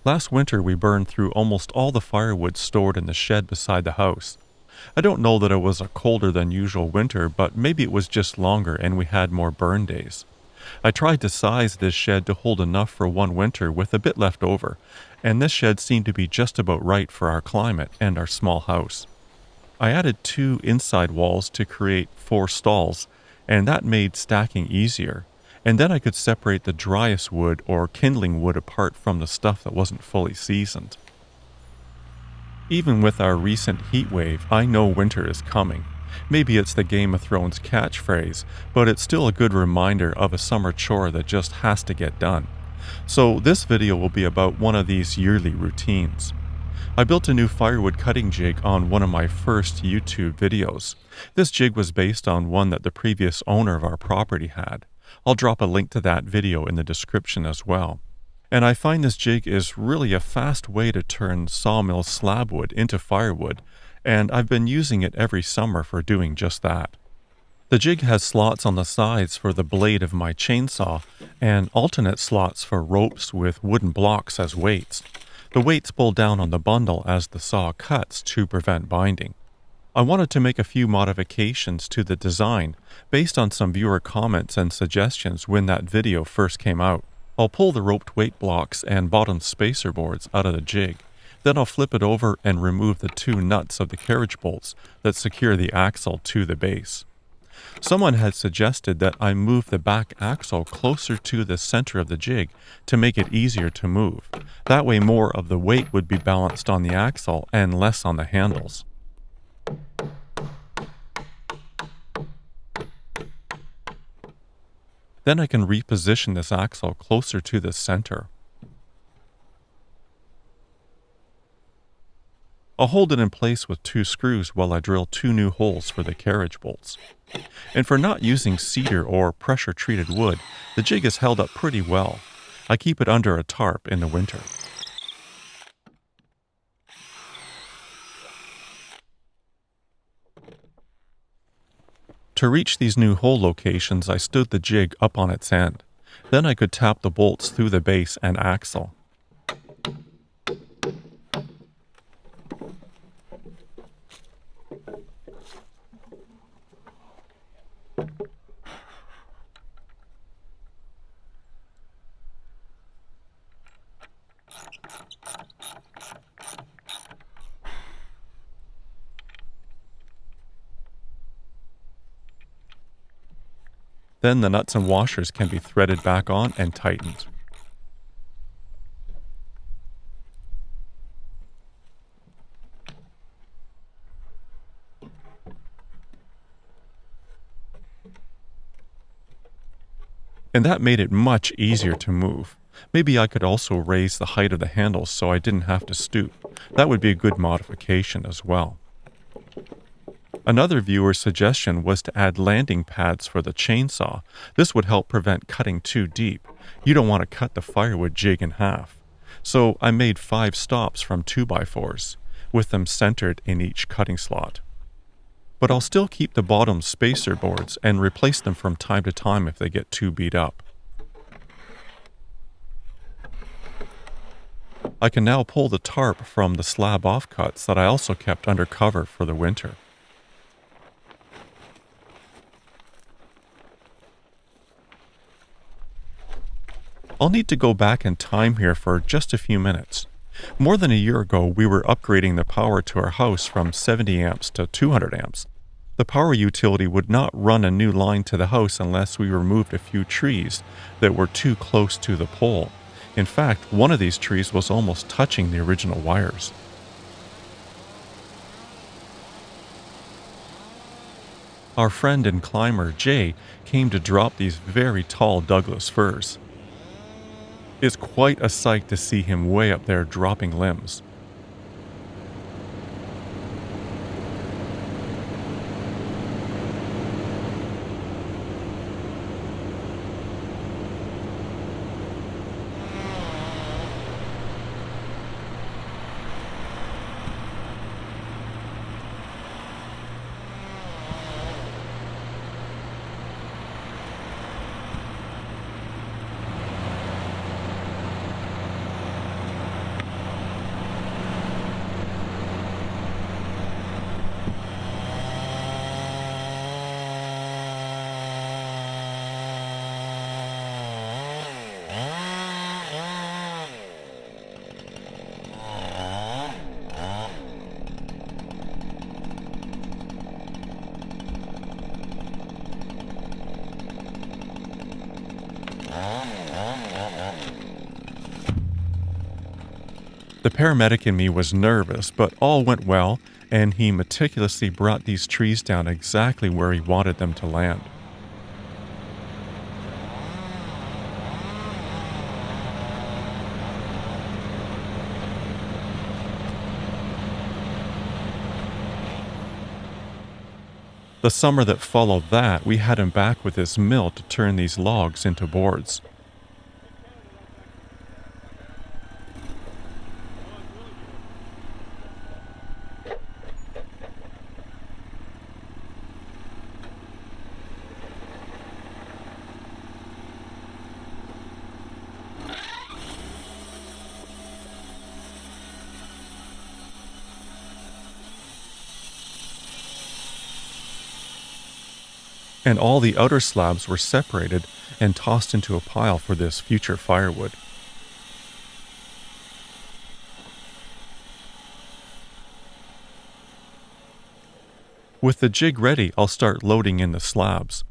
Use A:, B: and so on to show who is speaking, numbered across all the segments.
A: Last winter we burned through almost all the firewood stored in the shed beside the house. I don't know that it was a colder than usual winter, but maybe it was just longer and we had more burn days. I tried to size this shed to hold enough for one winter with a bit left over, and this shed seemed to be just about right for our climate and our small house. I added 2 inside walls to create 4 stalls, and that made stacking easier. And then I could separate the driest wood or kindling wood apart from the stuff that wasn't fully seasoned. Even with our recent heat wave, I know winter is coming. Maybe it's the Game of Thrones catchphrase, but it's still a good reminder of a summer chore that just has to get done. So this video will be about one of these yearly routines. I built a new firewood cutting jig on one of my first YouTube videos. This jig was based on one that the previous owner of our property had. I'll drop a link to that video in the description as well. And I find this jig is really a fast way to turn sawmill slab wood into firewood, and I've been using it every summer for doing just that. The jig has slots on the sides for the blade of my chainsaw, and alternate slots for ropes with wooden blocks as weights. The weights pull down on the bundle as the saw cuts to prevent binding. I wanted to make a few modifications to the design based on some viewer comments and suggestions when that video first came out. I'll pull the roped weight blocks and bottom spacer boards out of the jig. Then I'll flip it over and remove the 2 nuts of the carriage bolts that secure the axle to the base. Someone had suggested that I move the back axle closer to the center of the jig to make it easier to move. That way more of the weight would be balanced on the axle and less on the handles. Then I can reposition this axle closer to the center. I'll hold it in place with 2 screws while I drill 2 new holes for the carriage bolts. And for not using cedar or pressure-treated wood, the jig is held up pretty well. I keep it under a tarp in the winter. To reach these new hole locations, I stood the jig up on its end. Then I could tap the bolts through the base and axle. Then the nuts and washers can be threaded back on and tightened. And that made it much easier to move. Maybe I could also raise the height of the handles so I didn't have to stoop. That would be a good modification as well. Another viewer's suggestion was to add landing pads for the chainsaw. This would help prevent cutting too deep. You don't want to cut the firewood jig in half. So I made 5 stops from 2x4s, with them centered in each cutting slot. But I'll still keep the bottom spacer boards and replace them from time to time if they get too beat up. I can now pull the tarp from the slab offcuts that I also kept under cover for the winter. I'll need to go back in time here for just a few minutes. More than a year ago, we were upgrading the power to our house from 70 amps to 200 amps. The power utility would not run a new line to the house unless we removed a few trees that were too close to the pole. In fact, one of these trees was almost touching the original wires. Our friend and climber, Jay, came to drop these very tall Douglas firs. It's quite a sight to see him way up there dropping limbs. The paramedic in me was nervous, but all went well, and he meticulously brought these trees down exactly where he wanted them to land. The summer that followed that, we had him back with his mill to turn these logs into boards. And all the outer slabs were separated and tossed into a pile for this future firewood. With the jig ready, I'll start loading in the slabs.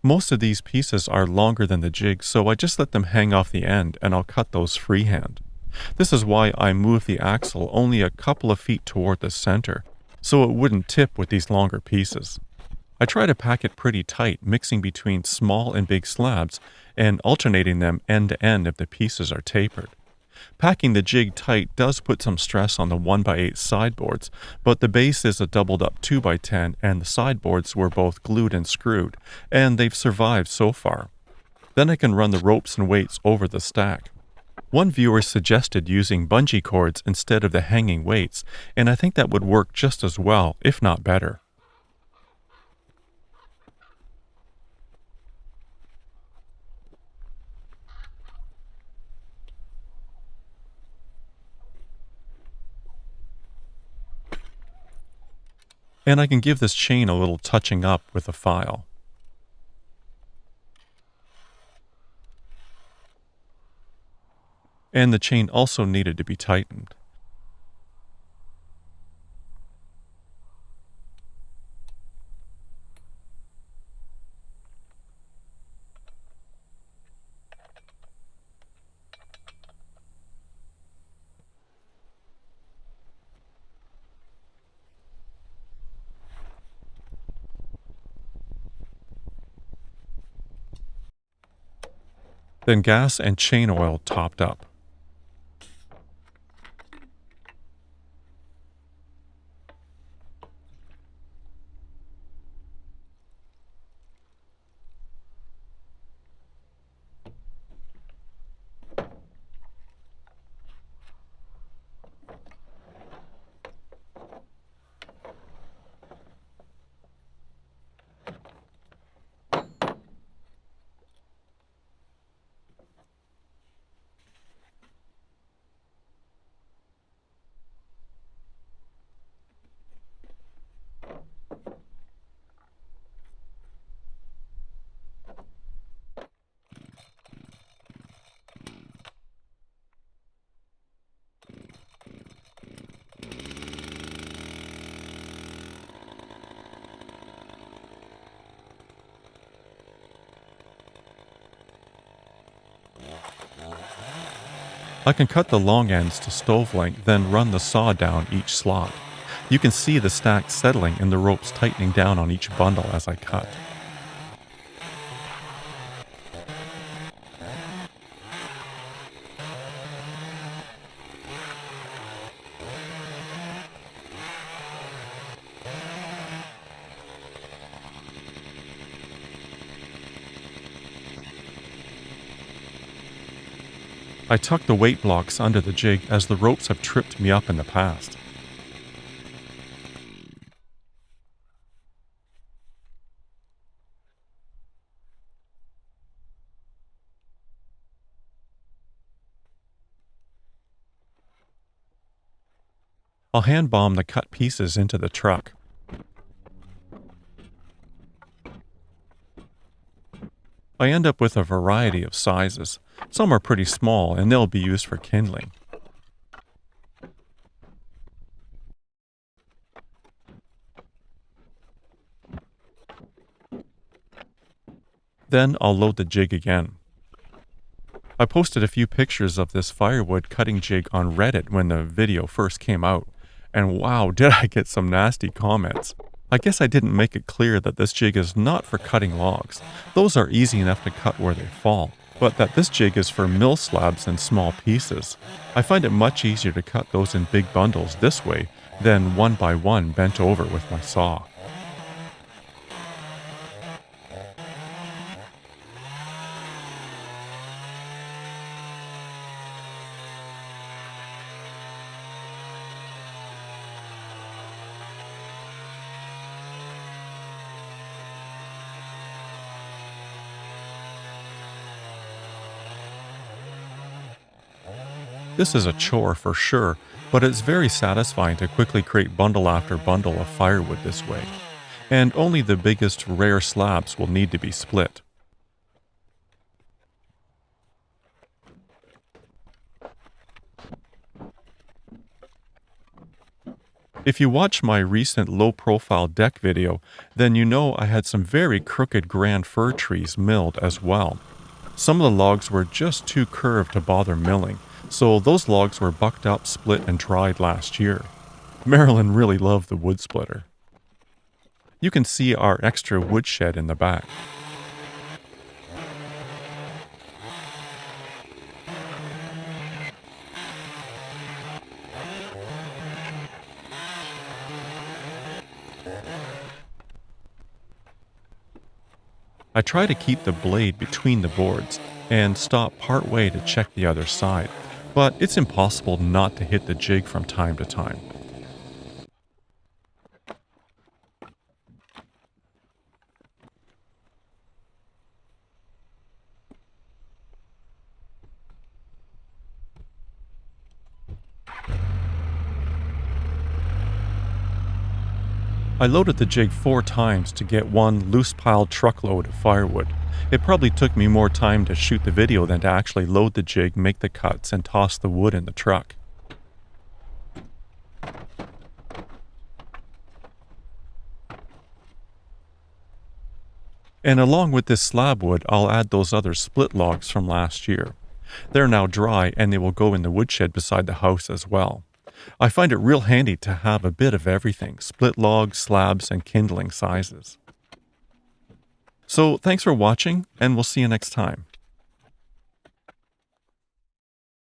A: Most of these pieces are longer than the jig, so I just let them hang off the end and I'll cut those freehand. This is why I move the axle only a couple of feet toward the center, so it wouldn't tip with these longer pieces. I try to pack it pretty tight, mixing between small and big slabs and alternating them end to end if the pieces are tapered. Packing the jig tight does put some stress on the 1x8 sideboards, but the base is a doubled up 2x10 and the sideboards were both glued and screwed, and they've survived so far. Then I can run the ropes and weights over the stack. One viewer suggested using bungee cords instead of the hanging weights, and I think that would work just as well, if not better. And I can give this chain a little touching up with a file. And the chain also needed to be tightened. Then gas and chain oil topped up. I can cut the long ends to stove length, then run the saw down each slot. You can see the stack settling and the ropes tightening down on each bundle as I cut. I tuck the weight blocks under the jig as the ropes have tripped me up in the past. I'll hand bomb the cut pieces into the truck. I end up with a variety of sizes. Some are pretty small and they'll be used for kindling. Then I'll load the jig again. I posted a few pictures of this firewood cutting jig on Reddit when the video first came out, and wow, did I get some nasty comments. I guess I didn't make it clear that this jig is not for cutting logs. Those are easy enough to cut where they fall, but that this jig is for mill slabs in small pieces. I find it much easier to cut those in big bundles this way than one by one bent over with my saw. This is a chore for sure, but it's very satisfying to quickly create bundle after bundle of firewood this way. And only the biggest rare slabs will need to be split. If you watch my recent low profile deck video, then you know I had some very crooked grand fir trees milled as well. Some of the logs were just too curved to bother milling, so those logs were bucked up, split, and dried last year. Marilyn really loved the wood splitter. You can see our extra woodshed in the back. I try to keep the blade between the boards and stop part way to check the other side, but it's impossible not to hit the jig from time to time. I loaded the jig 4 times to get one loose-piled truckload of firewood. It probably took me more time to shoot the video than to actually load the jig, make the cuts, and toss the wood in the truck. And along with this slab wood, I'll add those other split logs from last year. They're now dry and they will go in the woodshed beside the house as well. I find it real handy to have a bit of everything, split logs, slabs, and kindling sizes. So thanks for watching, and we'll see you next time.